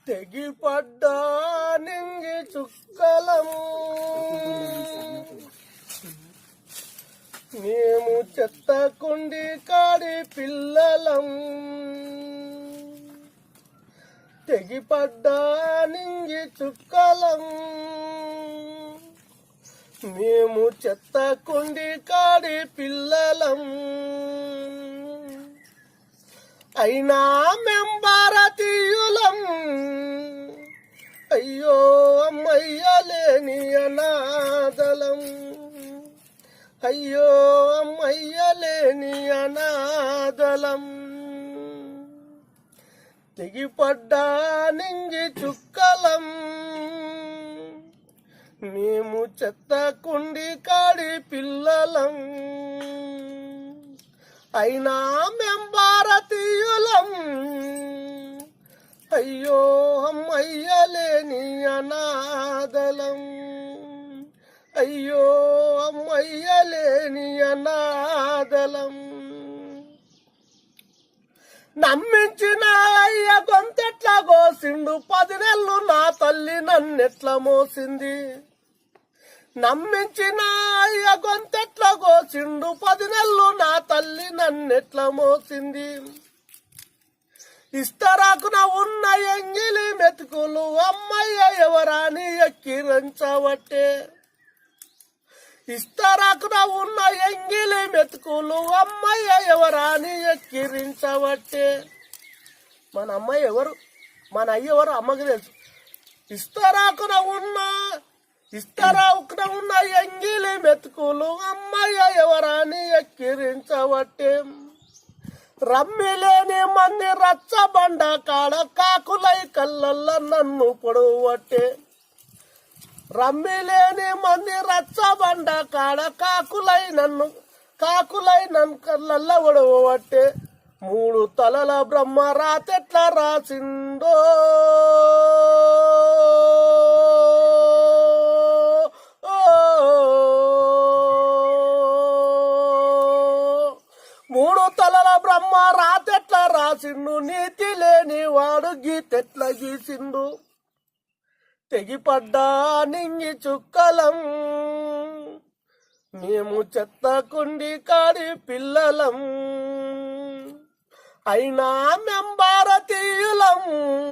తెగిపడ్డా నింగి చుక్కలం మేము చెత్త కుండి కాడి పిల్లలం. తెగిపడ్డా నింగి చుక్కలం మేము చెత్త కుండి కాడి పిల్లలం. అయినా మేం భారతీయులం, అయ్యో అమ్మయ్యలేని అనాథలం, అయ్యో అమ్మయ్యలేని అనాథలం. తెగిపడ్డా నింగి చుక్కలం మేము చెత్త కుండి కాడి పిల్లలం. అయినా మేం భారతీయులం, అయ్యో అమ్మయ్యలేని అనాథలం, అయ్యో అమ్మయ్యలేని అనాథలం. నమ్మించిన అయ్య గొంతెట్లా కోసిండు, 10 నెలలు నా తల్లి నన్నెట్లా మోసింది. నమ్మించిన అయ్య గొంతెట్లా కోసిండు, 10 నెలలు నా తల్లి నన్నెట్లా మోసింది. ఇస్తరాకున ఉన్న ఎంగిలి మెతుకులు అమ్మయ్య ఎవరాని ఎక్కిరించవట్టే. ఇస్తరాకున ఉన్న ఎంగిలి మెతుకులు అమ్మయ్య ఎవరాని ఎక్కిరించవట్టే. మన అమ్మాయి ఎవరు, మన అయ్య ఎవరు అమ్మకి తెలుసు. ఇస్తరాకున ఉన్న ఎంగిలి మెతుకులు అమ్మయ్య ఎవరాని ఎక్కిరించవట్టే. రమ్మిలేని మంది రచ్చబండ కాడ కాకులై కళ్ళల్ల నన్ను పొడవట్టే. రమ్మిలేని మంది రచ్చబండ కాడ కాకులై నన్ను కళ్ళల్ల పొడవట్టే. 3 తలల బ్రహ్మ రాతెట్లా రాసిందో, 3 తలల బ్రహ్మ రాతెట్లా రాసిండు, నీతి లేని వాడు గీతెట్లా గీసిండు. తెగిపడ్డా నింగి చుక్కలం మేము చెత్త కుండి కాడి పిల్లలం. అయినా మేం భారతీయులం,